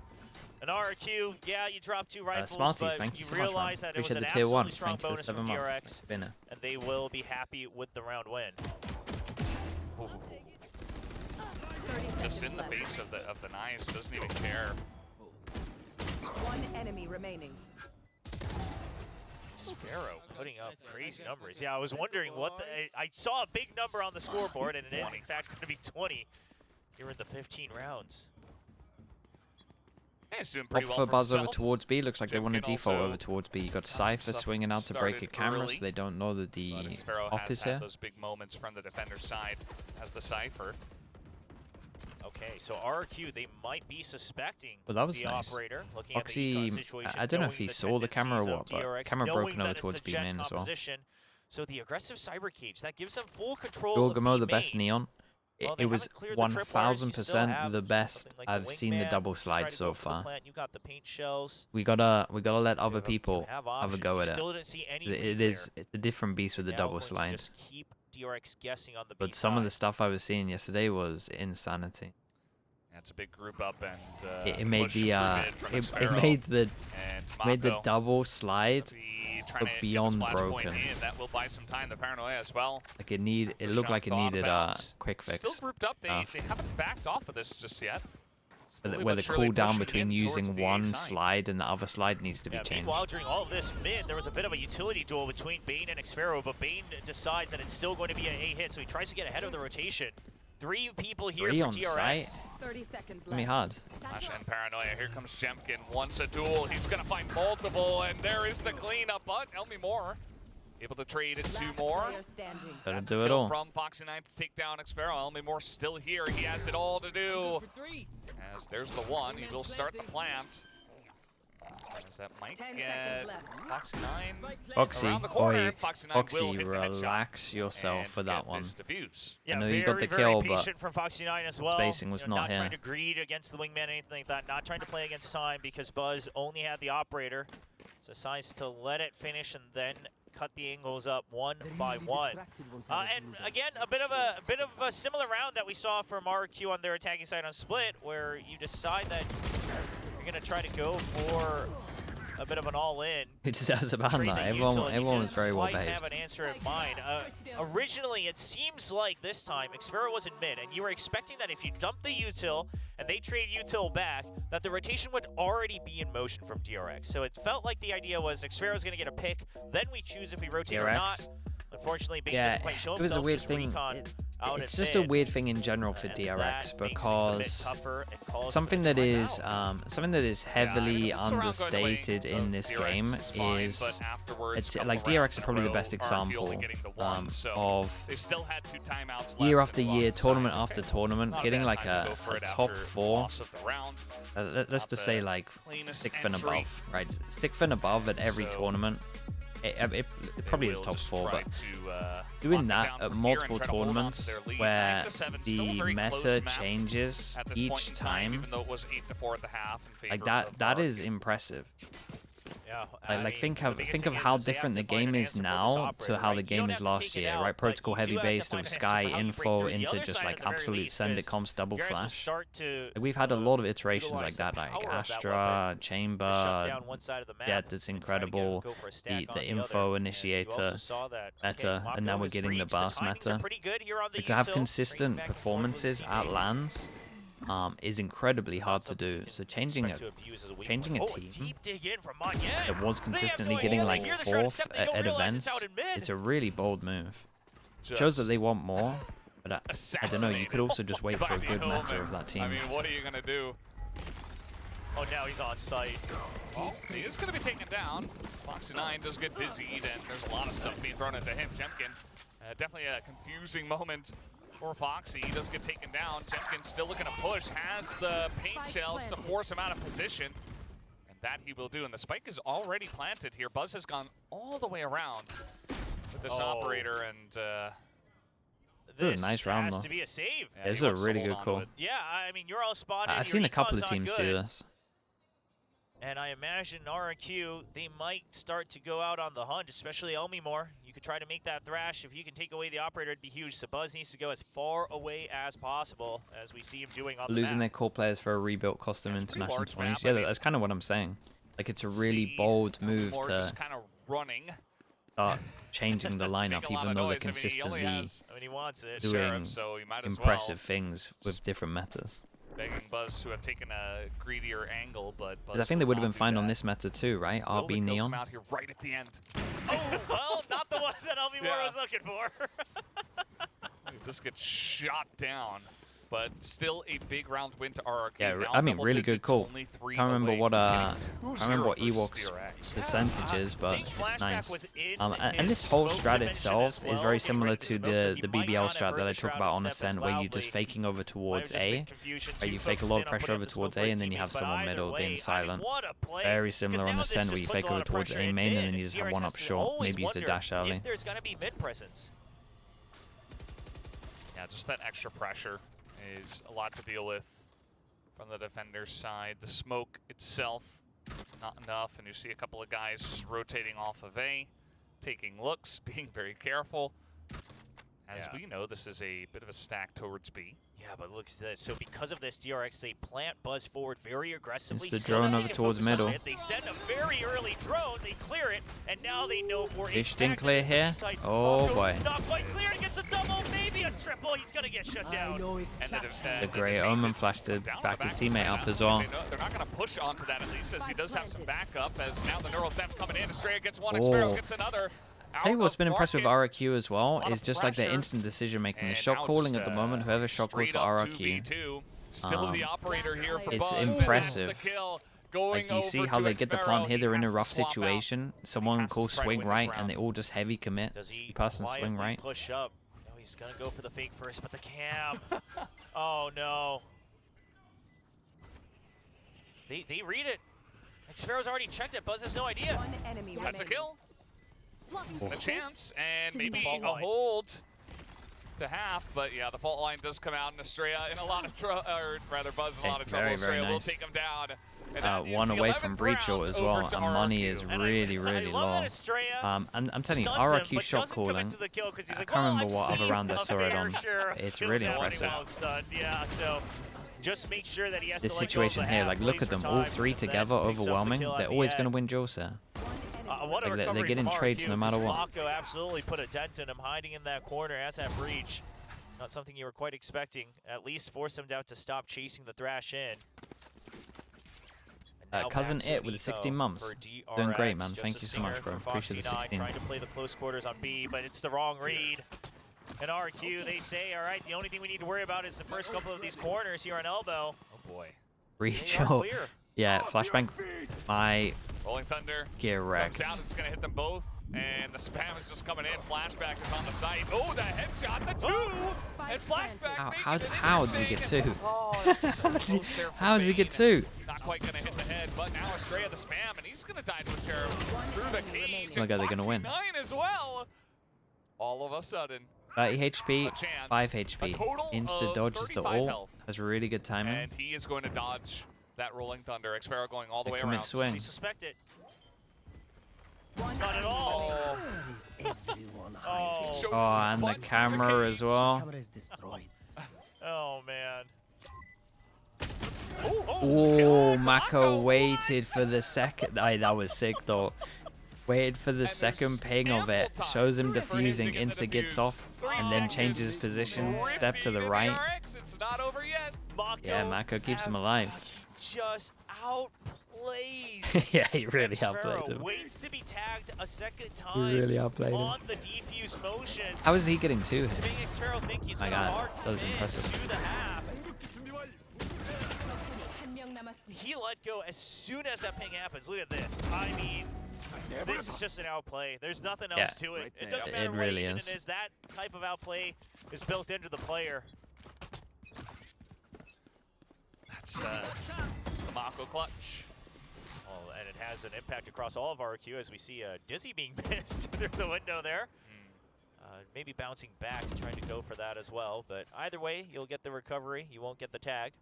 An RRQ, yeah, you dropped two rifles, Smarties, but thank you you so much, man. realize that it was Appreciate an the tier 1. absolutely strong Thank you for bonus the from 7 months. DRX, Spinner. and they will be happy with the round win. Just in the face of the knives, doesn't even care. One enemy remaining. Sparrow putting up crazy numbers. Yeah, I was wondering what I saw a big number on the scoreboard, and it is in fact going to be 20 here in the 15 rounds. Yeah, he's doing pretty Opt well for for Buzz over himself. towards B. Looks like they want to Jim can default also over towards B. You got some Cypher stuff swinging out to break a started camera, early, so they don't know that the But Xfero op has is had here. those big moments from the defender's side as the Cypher. Okay, so RRQ, they might be suspecting Well, that was the nice. operator, looking Foxy, at the econ situation, I don't know if knowing he the saw the camera or tendencies what, of but DRX, camera knowing broken over that it's towards a B jet main as well. composition. So the aggressive cyber cage, that gives them full control Dual of Gamo, B the best main. neon. Well, It they was haven't cleared the tripwires. You still 1000% have the best something like I've seen the wingman double to try slide to so go for the far. plant. You got the paint shells. We gotta let other You people have have a options. go You at it. still didn't see any It's a different beast with the now double going to slide. just keep DRX guessing on the But B some of the side. stuff I was seeing yesterday was insanity. That's a big group up, and It made push the for mid from it Xfero. made the And double slide trying look to beyond get the splash point broken. in. That will buy some time. The paranoia as well. like it looked like it Thought needed a about. quick fix. Still grouped up. They stuff. haven't backed off of this just yet. Slowly Where but the surely cooldown pushing between in using towards the one A side. slide and the other slide needs to be Yeah, changed. meanwhile, during all of this mid, there was a bit of a utility duel between Bane and Xfero, but Bane decides that it's still going to be an A hit, so he tries to get ahead of the rotation. 3 people here Three for on DRX. site? 30 seconds Let me left. hard. Flash and paranoia. Here comes Jemkin. Wants a duel. He's gonna find multiple, and there is the cleanup. But Elmi Moore able to trade Last 2 more. player standing. Better That's do a it kill all. from Foxy 9 to take down Xfero. Elmi Moore still here. He has it all to do. For 3. As there's the one. He will start the plant. As that might 10 get seconds left. Foxy 9 Foxy, around the corner. oi, Foxy 9 will Foxy, hit the headshot relax yourself and for that get one. this defuse. Yeah, know you got the very kill, but patient from Foxy 9 as well. spacing was not not here. trying to greed against the wingman, anything like that. Not trying to play against time because Buzz only had the operator. So decides to let it finish and then cut the angles up one by one. And again, a bit of a similar round that we saw from RRQ on their attacking side on Split, where you decide that you're going to try to go for a bit of an all-in. Who deserves a ban Trade though? the Everyone utility. was Didn't very well quite have behaved. an answer in mind. Originally, it seems like this time Xfero was in mid, and you were expecting that if you dumped the util and they trade util back, that the rotation would already be in motion from DRX. So it felt like the idea was Xfero's going to get a pick, then we choose if we rotate or not. DRX? Unfortunately, Bane Yeah, doesn't quite show it was a himself. weird just thing. Recon out It's at just a mid, weird thing in general for and DRX that makes things a bit because tougher and calls for something a that timeout. is something that is heavily this round going the way understated in of this DRX game is fine, is but afterwards, it's couple like of DRX rounds is in a probably the row, best RRQ example only getting the one, so of they still had 2 timeouts year left after and year, lost tournament signs. after Okay, tournament, not a getting bad like time to a go for it top after 4. loss of the round. Let's Not just the say like cleanest 6th and entry. above, right? 6th and above at every So, tournament. It probably is will top just 4, try but to, doing lock it that down at from here and multiple try to hold on to tournaments their lead. where 9-7, still a the very close meta map changes at this point each in time, time, even though it was 8-4 at the half in favor like of that RRQ. is impressive. Yeah, Like, I mean, think the biggest of thing how is they have different to the find game an is answer for this now to operator, how the right? You game don't is have to last take it year, out, right? but Protocol you do heavy have to based find of an answer Sky for how you break info through. The into other just side, like at the very absolute least, send is it comms double DRX will flash. start to, Like, we've had a lot of iterations like utilize the that, like power of that Astra, weapon to shut Chamber, down one side of the map yeah, that's and try to incredible. go for a stack on The the info other. And you initiator also saw that, meta, okay, and now Mako we're is getting the breached. burst timings meta. are pretty good here on the Like, to have util, consistent bringing back and forth with performances at teammates. LANs is incredibly Not hard to something you do. can So changing expect to abuse as a weak changing point. a Oh, team deep dig in from Magnet. that was They have consistently no getting idea. like They hear the shot 4th step, they don't at realize events, it's out in mid. it's a really bold move. Just Shows that they want more, but I don't know, you could assassinated also just wait for a by good meta Hillman. of that team. I mean, what are you going to do? Oh, now he's on site. Well, he is going to be taken down. Foxy 9 does get dizzied, and there's a lot of stuff being thrown into him. Jemkin, definitely a confusing moment for Foxy. He does get taken down. Jemkin still looking to push, has the paint shells to force him out of position. And that he will do. And the spike is already planted here. Buzz has gone all the way around with this operator, and This nice round, has though. to be a save. yeah, It's he a wants to really hold good on to call. it. Yeah, I mean, you're all spotted. I've your seen a couple econ's of on teams good. do this. And I imagine RRQ, they might start to go out on the hunt, especially Elmimore. You could try to make that thrash. If you can take away the operator, it'd be huge. So Buzz needs to go as far away as possible, as we see him doing on the Losing their map. core players for a rebuilt cost them Yeah, it's a pretty international large tournaments. map. I Yeah, mean, that's kind of what I'm saying. Like, it's a really See bold move Elmore to just kind of running. start changing the lineup, Make a lot even of though they're noise. I mean, he only consistently has I mean, he wants it. doing Sheriff, so he might as impressive well. things with different metas. Begging Buzz to have taken a greedier angle, but Buzz Because I think they would have will been not do fine on that. this meta too, right? Will the RB kill Neon. come out here right at the end. Oh, well, not the one that Elmimore Yeah. was looking for. This gets shot down, but still a big round win to RRQ. Yeah, Now I mean, double really good digits, call. only 3 Can't remember away what from I getting can't remember what 2-0 versus Ewok's DRX. percentage is, I but think Flashback nice. was in And his this whole smoke strat dimension itself as well, is very getting similar ready to smoke, so he the might BBL not have strat heard that I the talk Shroud about on step as Ascent, where you just loudly. faking over Might have towards just been A, confusion, where too you fake a focused lot in of on pressure putting over up the smoke towards for A, his and then you have teammates, but someone either middle way, being I mean, silent. what a play, Very 'cause similar on now this Ascent, where just you puts fake a lot over of towards pressure A in main, and then mid. you just have DRX one has up to short. always Maybe use the wonder dash early. if there's gonna be mid presence. Yeah, just that extra pressure is a lot to deal with from the defender's side. The smoke itself, not enough, and you see a couple of guys just rotating off of A, taking looks, being very careful. As Yeah. we know, this is a bit of a stack towards B. Yeah, but look at this. So because of this, DRX, they plant Buzz forward very aggressively. It's the so that drone they over can towards focus on middle. it. They send a very early drone, they clear it, and now they know for Fish a didn't fact clear that here. this is the B-side. Oh, Mako boy. Not quite clear. He gets a double, maybe a triple. He's gonna get shut I down. know And exactly. The Grey Omen flashed to back his teammate up as well. They're not going to push onto that at least, as he does have some backup, as now the Neural Theft coming in. Estrella gets one, Xpero gets another. Tell you what's been impressive with market. RRQ as well lot is of just like their pressure. instant decision making. The And shot now calling just, at the moment, whoever shot calls straight for up RRQ. 2v2. Still the operator here for It's Buzz. and impressive. that's the kill. Going Like, you see over how to they get the Xpero. plant here, He they're in a has to rough swap out. situation. Someone has to calls try to swing win this right, round. and they all just heavy commit. Does he Person swing quietly right. push up? No, he's gonna go for the fake first, but the cam. Oh no. They read it. Xpero's already checked it. Buzz has no idea. One enemy That's a remaining. kill. Blocking A focus. chance, and He's in the maybe fault a line. hold to half, but yeah, the fault line does come out, and Estrella in a lot of trouble, or rather Buzz in a lot of trouble. Very, very Estrella will nice. take him down. And that is One the away from 11th Breacher round as over well, to and money RRQ. is And really, I really love low. that Estrella I'm telling you, stuns him, RRQ but shot doesn't commit calling. to the kill 'cause he's I like, can't well, remember what I've other round I seen saw it a on. fair share of It's kills really out impressive. while stunned. Yeah, so just make sure that he has This to let go of situation the here, half, like, look plays at for them, all time, three and then together, picks up the overwhelming. kill at They're the always going to end. win Jules there. What a Like, they're recovery getting from trades RRQ, no matter what. Mako absolutely put a dent in him, hiding in that corner as that breach. Not something you were quite expecting. At least forced him out to stop chasing the thrash in. And now Cousin back to It with the Nico 16 months. for DRX. Doing great, man. Just Thank a you so much, singer bro. for Appreciate the Foxy 9, 16. trying to play the close quarters on B, but it's the wrong read. And RRQ, they say, all right, the only thing we need to worry about is the first couple of these corners here on elbow. Oh boy. Reach They are out. clear. Yeah, flashbang. My Rolling Thunder gear comes wrecked. out. It's going to hit them both. And the spam is just coming in. Flashback is on the site. Oh, the headshot, the two! And Flashback How did he get two? Oh, that's so close there for How did he get Bane. two? Not quite going to hit the head, but now Estrella the spam, and he's going to die to a sheriff through the cage. Look how they're gonna win. 9 as well. All of a sudden, 30 HP, a chance. 5 A HP. total Insta of dodges the 35 ult. health. Has really good timing. And he is going to dodge that Rolling Thunder. Xfero going all the way Commit around. swing. We suspect it. Not at all. Oh, Oh, shows Oh, his and the butt to camera cage. as well. Camera is destroyed. oh man. Oh, God, Mako what? waited for the second. Aye, that was sick though. Waited for the And second there's ping of it. ample time Shows him for him to defusing. get the Insta gets defuse. off. 3 And then seconds. changes his position. Step to the Ripping right. DRX, it's not over yet. Mako Yeah, Mako keeps him alive. just outplays. Yeah, he really Xfero outplayed him. waits to be tagged a second He time really outplayed him. on the defuse motion How is he getting two to hit? make Xfero think he's My going to God, hard that was commit impressive. to the half. 한 명 남았습니다. He let go as soon as that ping happens. Look at this. I mean, this is just an outplay. There's nothing else to it. It doesn't matter It what really agent is. it is. That type of outplay is built into the player. That's it's the Mako clutch. Oh, and it has an impact across all of RRQ as we see Dizzy being missed through the window there. Maybe bouncing back, trying to go for that as well. But either way, you'll get the recovery. You won't get the tag.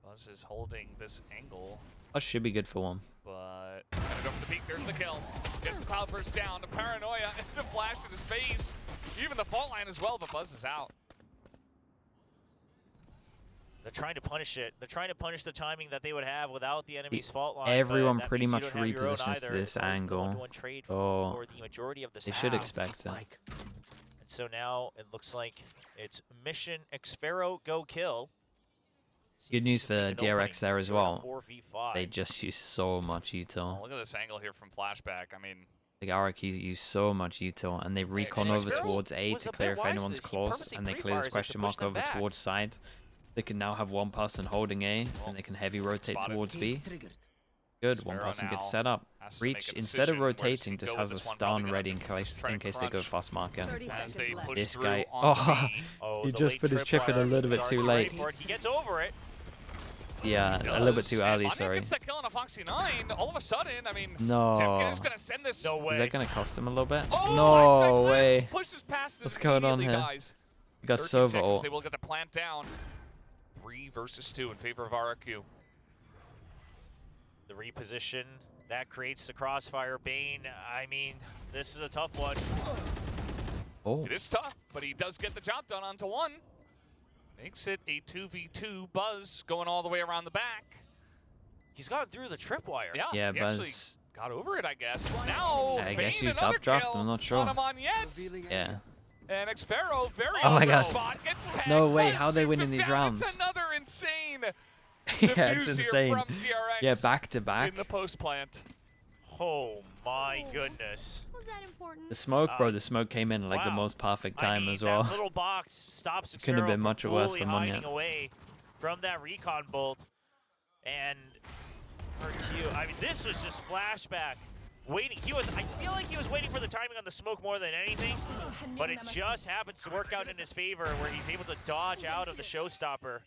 Buzz is holding this angle, That should be good for one. but gonna go for the peak. There's the kill. Gets the cloud burst down. The paranoia and the flash in his face. Even the fault line as well, but Buzz is out. They're trying to punish it. They're trying to punish the timing that they would have without the enemy's fault line. Everyone but that pretty means you much don't have your own repositions either. this It's always been a angle. one-to-one trade Oh, for the majority of this they should half. expect that. And so now it looks like it's mission Xfero go kill. See Good if news they can for make an opening DRX there as since they're well. 4v5. They just use so much Oh, util. look at this angle here from flashback. I mean, Like RRQ use so much util, and they recon over Xfero towards A was to a bit clear if wise to anyone's this. He close, purposely and they clear pre-fires this it to question push mark them over back. towards side. They can now have one person holding A, and they can heavy rotate Spotted. towards B. Cage triggered. Good, one Sparrow person gets now set up. has to make Reach, a instead of decision. Where does he rotating, just go has with a this one? Probably stun gonna ready in case, try to they go crunch fast marker. 30 as they seconds left. push This through guy- onto oh, B. Oh, He the just late put his chip in a tripwire. little bit He's too already late. ready for it. He gets over it. Yeah, a little bit too And early, Monya sorry. gets that kill on a Foxy 9. All of a sudden, I mean, No. Jemkin is going to send this. No Is way. that going to cost him a little bit? Oh, No Flashback way. lives, pushes past What's and going on immediately here? dies. We got 13 Sova seconds, ult. they will get the plant down. 3 versus 2 in favor of RRQ. The reposition, that creates the crossfire. Bane, I mean, this is a tough one. Oh, It is tough, but he does get the job done onto 1. Makes it a 2v2. Buzz going all the way around the back. He's gone through the tripwire. Yeah, yeah, he actually Buzz. got over it, I guess. It's now I guess Bane, he's another updraft, kill I'm not sure. on him on yet. Revealing Yeah. And Xfero, very Oh my on the God. spot, gets tagged. No way, Buzz how they shoots winning him these down. rounds? It's another insane Yeah, it's defuse here insane. from DRX Yeah, back to back. in the post plant. Oh my goodness. Was that important? The smoke, bro, the smoke came in like the Wow. most perfect I time mean, as well. that little box stops Couldn't have Xfero been from much worse fully for Monya. hiding away from that recon bolt. And RQ, I mean, this was just flashback. Waiting, I feel like he was waiting for the timing on the smoke more than anything, but it just happens to work out in his favor where he's able to dodge out of the showstopper.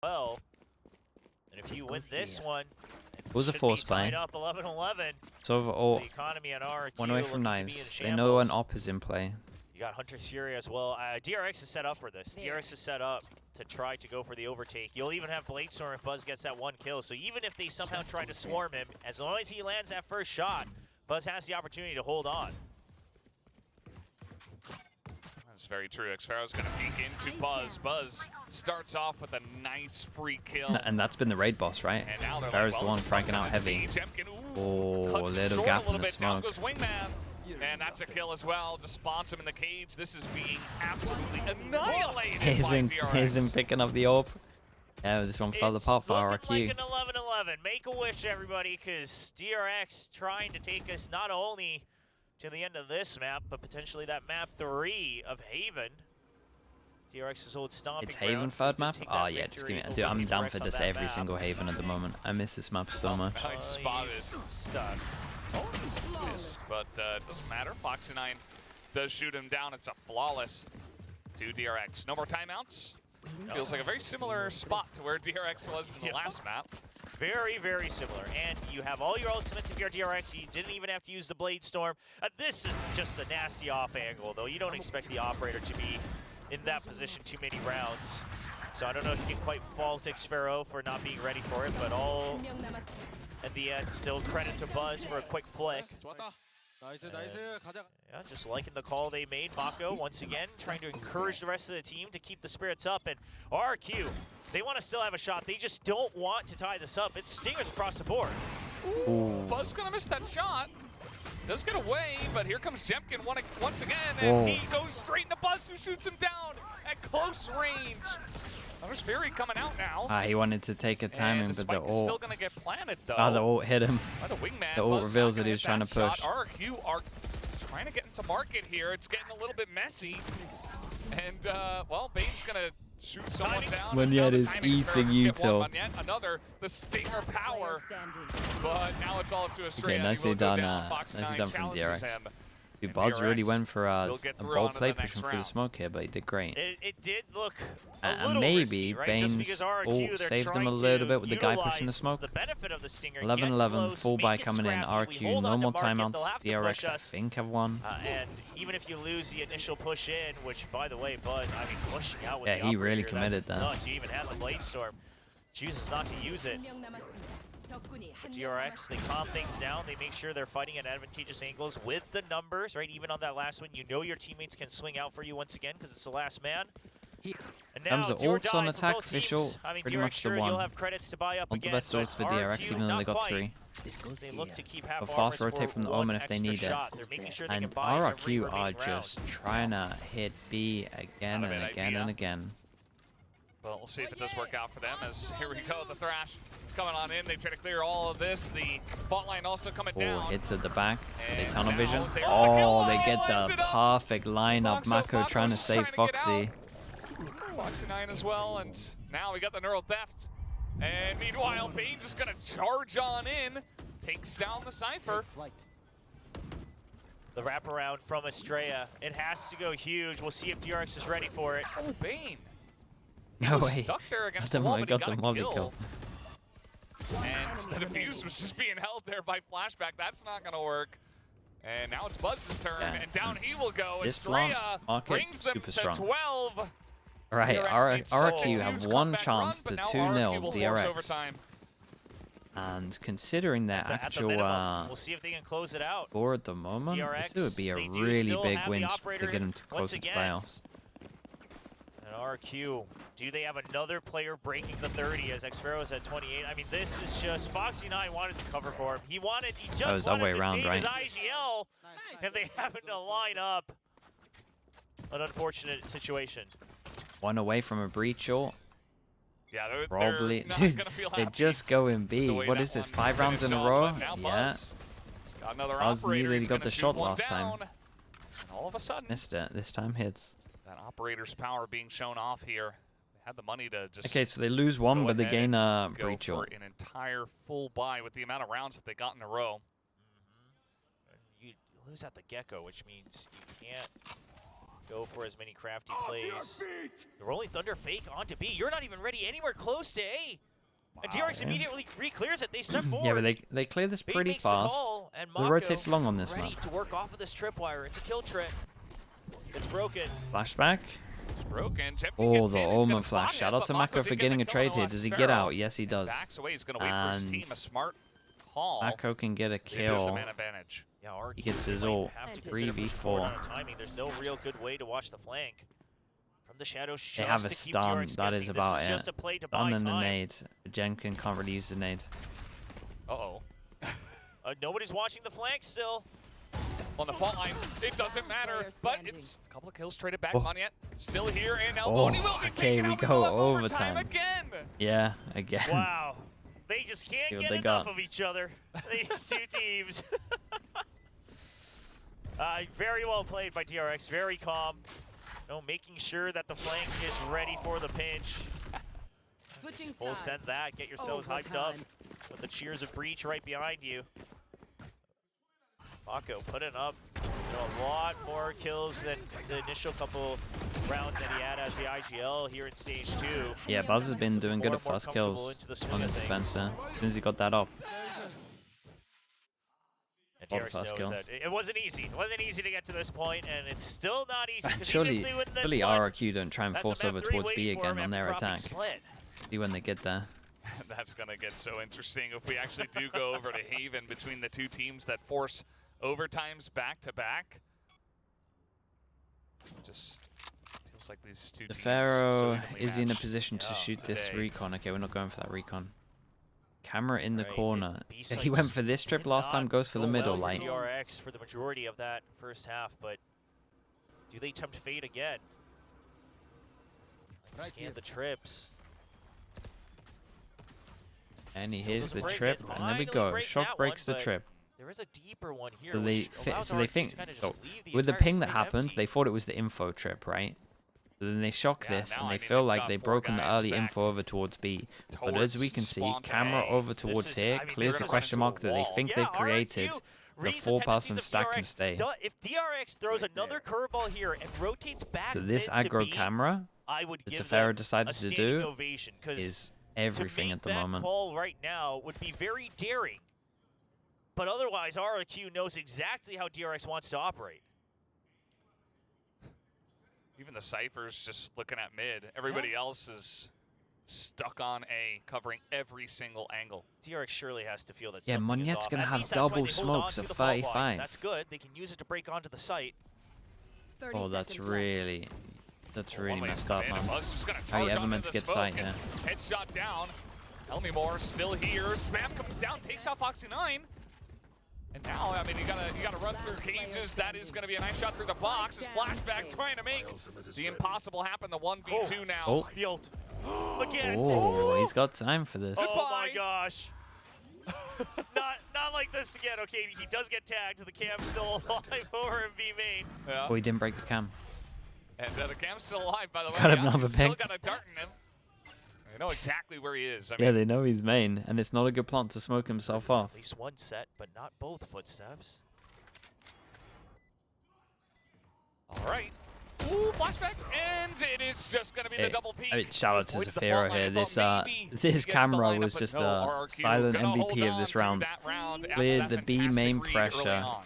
well. And if you win this one, It was a force buy. tied up 11-11. So overall, The economy on RRQ 1 away from looking to be in knives. They know an shambles. op is in play. You got Hunter's Fury as well. DRX is set up for this. DRX is set up to try to go for the overtake. You'll even have Bladestorm if Buzz gets that 1 kill. So even if they somehow try to swarm him, as long as he lands that first shot, Buzz has the opportunity to hold on. That's very true. Xfero's going to peek into Buzz. Buzz starts off with a nice free kill. And that's been the raid boss, right? And now they're Farah's like, the well, one franking out heavy. Oh, little gap in the Down smoke. goes Wingman. And that's a kill as well. Just spots him in the cage. This is being absolutely annihilated by DRX. Isn't picking up the orb. Yeah, this one fell apart for RRQ. It's looking like an 11-11. Make a wish, everybody, because DRX trying to take us not only to the end of this map, but potentially that map 3 of Haven. DRX's old stomping It's Haven ground. third To map? take Oh that yeah, just victory give me. over Dude, I'm down DRX for on this that every map. single Haven at the moment. I miss this map so much. Nice spotted. He's stunned. Oh, yes, but it doesn't matter. Foxy9 does shoot him down. It's a flawless to DRX. No more timeouts. Feels like a very similar spot to where DRX was in the last map. Very, very similar. And you have all your ultimates if you're DRX. You didn't even have to use the Blade Storm. This is just a nasty off angle, though. You don't expect the operator to be in that position too many rounds. So I don't know if you can quite fault Xfero for not being ready for it, but all in the end, still credit to Buzz for a quick flick. Yeah, just liking the call they made. Mako, once again, trying to encourage the rest of the team to keep the spirits up. And RRQ, they want to still have a shot. They just don't want to tie this up. It's stingers across the board. Ooh. Buzz gonna miss that shot. Does get away, but here comes Jemkin once again, Whoa. and he goes straight into Buzz, who shoots him down at close range. There's Fury coming out now. He wanted to take a timing, and the but the spike is still ult. gonna get planted though. The ult hit him. By the wingman. The ult Buzz reveals not that he was gonna trying hit to that push. shot. RRQ are trying to get into market here. It's getting a little bit messy. And, well, Bane's gonna shoot someone down. Munyet Now the is timing eating sparrows get Ito. one. Munyet, another, the Stinger power. But now it's all up to Estrella. Okay, nicely done. Nicely done from DRX. Dude, Buzz really went for a bold play pushing through the smoke here, but he did great. It did look a And little maybe risky, right? Just because Bane's RRQ, ult they're saved him trying a little to bit with the guy pushing the utilize smoke. The benefit of the Stinger, 11-11, get close, full buy make it coming in. scrappy. We RRQ, hold no on to more market, timeouts. they'll have to DRX, push I us. think, have won. And even if you lose the initial push in, which, by the way, Buzz, I mean, pushing out with Yeah, the he really operator, committed that's that. nuts. You even have the Blade Storm. Chooses not to use it. But DRX, they calm things down. They make sure they're fighting at advantageous angles with the numbers, right? Even on that last one, you know your teammates can swing out for you once again because it's the last man. And now, Comes the do or ults on die for attack both official, teams. I mean, pretty DRX, much the sure, one. you'll have credits to buy up One of the again, best but ults for DRX, RRQ, even though they not got quite. 3. They look to keep half But fast armors rotate for from the one Omen if they extra need it. shot. They're making sure they And can buy every RRQ are remaining just round. trying to hit B again and again and again. Well, we'll see if it does work out for them as here we go. The Thrash is coming on in. They try to clear all of this. The bot line also coming Oh, down. hits at the back. They And tunnel now vision. there's the kill. Oh, they Oh, get lines the it up. perfect lineup. Mako trying to save Foxy. Foxy9 as well, and now we got the neural theft. And meanwhile, Bane just gonna charge on in, takes down the Cypher. The wraparound from Estrella. It has to go huge. We'll see if DRX is ready for it. Oh, Bane. No was way. stuck there against Got the wall, but he the got a Molly kill. And the defuse was just being held there by Flashback. That's not gonna work. And now it's Buzz's turn, Yeah. and down he will go. This Estrella market, brings them super to strong. 12. Right, DRX made such a RRQ have huge one comeback chance run, to but now 2-0 RRQ will force DRX. overtime. And considering their At the actual minimum, we'll see if they can close it out. score at the moment, DRX, this would be a they do really still big have win the to operator get them to once close the again. playoffs. And RRQ, do they have another player breaking the 30 as Xfero's at 28? I mean, this is just, Foxy9 wanted to cover for him. He just was that wanted way to around, save right? his IGL, and they happen to line up. An unfortunate situation. One away from a breach ult. Yeah, they're Probably. not Dude, gonna feel they're happy just going B. the way What that is this, one 5 rounds in finished a off, row? but now Yeah. Buzz has got another Buzz operator. nearly He's got gonna the shoot shot one last time. down. And all of a sudden, Missed it. This time hits. that operator's power being shown off here. They had the money to just Okay, so they lose one, go but they ahead gain a and go breach for ult. an entire full buy with the amount of rounds that they got in a row. You lose at the get-go, which means you can't go for as many crafty plays. The Rolling Thunder fake onto B. You're not even ready anywhere close to A. And DRX immediately re-clears it. They step forward. Yeah, but they clear this B pretty makes the fast. call, and They Mako rotate long on this ready map. to work off of this tripwire. It's a kill trip. It's broken. Flashback. It's broken. Oh, the Omen flash. Shout out to Mako for getting a trade here. Does he get out? Yes, he does. Backs away. He's going to wait for his team. A smart call. Mako can get a There's the kill. man advantage. Yeah, RRQ He gets his might ult. have to consider pushing 3v4. forward on timing. There's no real good way to watch the flank. From the shadows, They have a just to keep stun. DRX That is guessing. about This is it. just a play to Stun buy and a time. nade. Jenkin can't really use the nade. Uh-oh. Nobody's watching the flank still. On the fault line, it doesn't matter, Player but standing. it's a couple of kills traded back. Oh. Monyet still here in elbow, Oh, and he will be okay, taken we out. go We'll have overtime. again. Yeah, again. Wow. They just can't See what get they enough got. of each other. These two teams. Very well played by DRX. Very calm. Making sure that the flank is ready for the pinch. Switching Full sides. send that. Get yourselves hyped up with the cheers of Breach right behind you. Mako putting up a lot more kills than the initial couple rounds that he had as the IGL here in stage 2. Yeah, Buzz has been doing good More at and more fast comfortable kills into the swing on of his things. defense there. As soon as he got that up. And Lot of DRX fast knows kills. that it wasn't easy. It wasn't easy to get to this point, and it's still not easy. 'Cause even Surely, if they win this surely one, RRQ don't try and that's force a map over 3 towards B waiting for again him on after their dropping attack. Split. See when they get there. That's going to get so interesting if we actually do go over to Haven between the two teams that force overtimes back to back. Just feels like these two The teams Pharaoh so evenly is in a matched. position to Yeah, shoot this today. recon. Okay, we're not going for that recon. Camera in the Right, corner. and B Yeah, side he went just for this trip did last not time, goes for the go middle well for light. DRX for the majority of that first half, but do they tempt fate again? Scan the trips. And he Still hits doesn't the break trip, it. and there we Finally go. breaks Shock that breaks one, the but trip. There is a deeper one here, So which allows they RRQ think to kinda just so leave the with the entire ping that site happened, empty. they thought it was the info trip, right? So then they shock Yeah, this, now, and I they mean, feel they've like got they've 4 broken the guys early back info over towards B. But as we can see, Spawn to camera A. over towards is- here I mean, clears this the is question running mark to a that they wall. think Yeah, they've created. RRQ The reads 4-person tendencies of stack can DRX. stay. If DRX throws another curveball here and rotates back So this mid to aggro B, camera I would that give Pharaoh them decided a to standing do ovation, 'cause is to everything make at the that moment. call right now would be very daring. But otherwise, RRQ knows exactly how DRX wants to operate. Even the Cypher's just looking at mid. Everybody else is stuck on A, covering every single angle. DRX surely has to feel that Yeah, something is Monyet's off. gonna At have least that's why double they hold on smokes to of the fault line. 35. That's good. They can use it to break onto the site. 30 Oh, that's seconds left. really One way messed to up, come in, and man. Buzz just gonna How you charge ever onto meant to the get sight smoke. here? It's Headshot down. Elmimore still here. Spam comes down, takes out Foxy9. And now, I mean, you gotta run through cages. That is gonna be a nice shot through the box. His flashback trying to make the impossible happen. The 1v2 now. Oh. The ult. Again. Oh, he's got time for this. Oh my Goodbye. gosh. not like this again. Okay, he does get tagged. The cam's still alive over in B main. Yeah. Oh, he didn't break the cam. And the cam's still alive, by the way. Got Yeah, another he's still ping. got a dart in him. They know exactly where he is. I Yeah, mean, they know he's main, and it's not a good plan to smoke himself off. At least one set, but not both footsteps. all right. Ooh, flashback, and it is just gonna be the Hey, double peak. I mean, shout out to Avoided the Zafiro fault here. line. I This thought maybe he this gets the camera lineup, was but just no, a RRQ silent gonna hold MVP of on this to round. that round after Cleared that the B fantastic main read early pressure. on.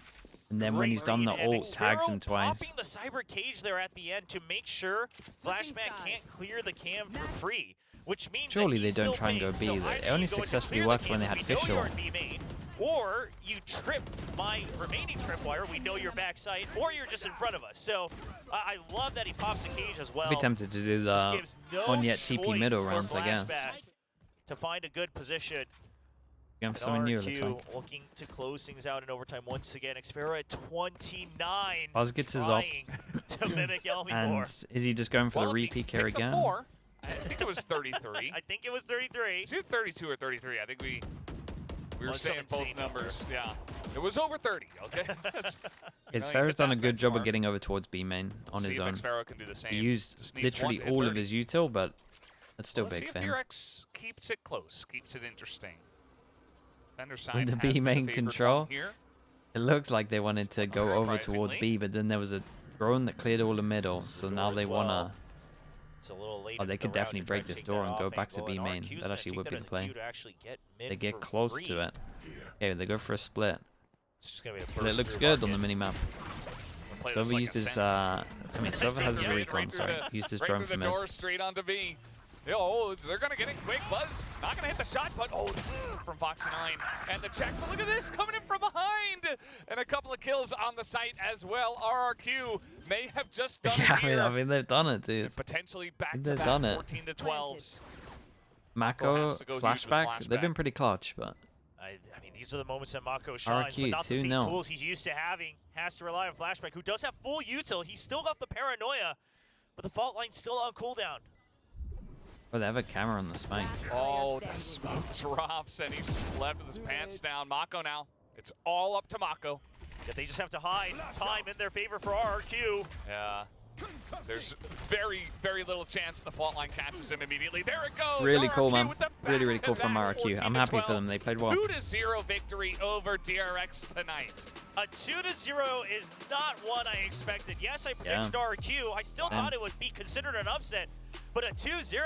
And then when he's done the Great read, and ult, tags Xpero him twice. popping the cyber cage there at the end to make sure Switching Flashback sides. can't clear the cam for free, which means Surely that they he's don't still try and go paying. B. So They either only you go in to successfully clear the worked cam when they and had we know Fischl. you're in B main, or you trip my remaining tripwire, we know you're backside, or you're just in front of us. So I love that he pops the cage as well. I'd be tempted to do Just the gives no Monyet TP choice middle for rounds, I guess. Flashback to find a good position. Going for And something new, it looks RRQ like. looking to close things out in overtime once again. Xpero at 29. Buzz gets his up. trying to mimic And Elmimore. is he just going for Well, the if he repeat here picks up again? 4, I think it was 33. I think it was 33. Is it 32 or 33? I think we were Well, some saying both insane numbers. Yeah, it was over 30. Okay. That's- His you Pharaoh's hit done a that good job of benchmark. getting over towards B main on See his if own. Xpero can do the same. He used Just needs literally 1 to all hit of 30. his util, but that's still Let's big see for if him. DRX keeps it close, keeps it interesting. Defender side With the has B been main favored one control, here. It looked like they wanted to go over towards Unsurprisingly. B, but then there was a drone that cleared all the middle, so now they wanna. It's a little late. Oh, they could definitely break this door and go back to B main. That actually would be the play. They get close to it. Okay, they go for a split. It's just gonna be But it looks good on the minimap. Sova used his, I mean, Sova has his recon, sorry. He used his drone for mid. Straight onto B. Oh, they're gonna get it quick. Buzz not gonna hit the shot, but from Foxy 9 and the check. But look at this coming in from behind, and a couple of kills on the site as well. RRQ may have just done it here. I mean, they've done it, dude. And potentially back to They've back done it. 14 to 12s. Mako flashback. They've been pretty clutch, but. I mean, these are the moments that Mako shines, but not the same tools he's used to having. Has to rely on Flashback, who does have full util. He's still got the paranoia, but the fault line's still on cooldown. Oh, they have a camera on the spike. Oh, the smoke drops, and he's just left with his pants down. Mako now. It's all up to Mako. Yeah, they just have to hide time in their favor for RRQ. Yeah. There's very, very little chance the fault line catches him immediately. There it goes. Really cool, RRQ man. with the Really, really cool from RRQ. I'm happy for them. They played well. 2-0 victory over DRX tonight. A 2-0 is not one I expected. Yes, I predicted RRQ. I still thought it would be considered an upset, but a 2-0.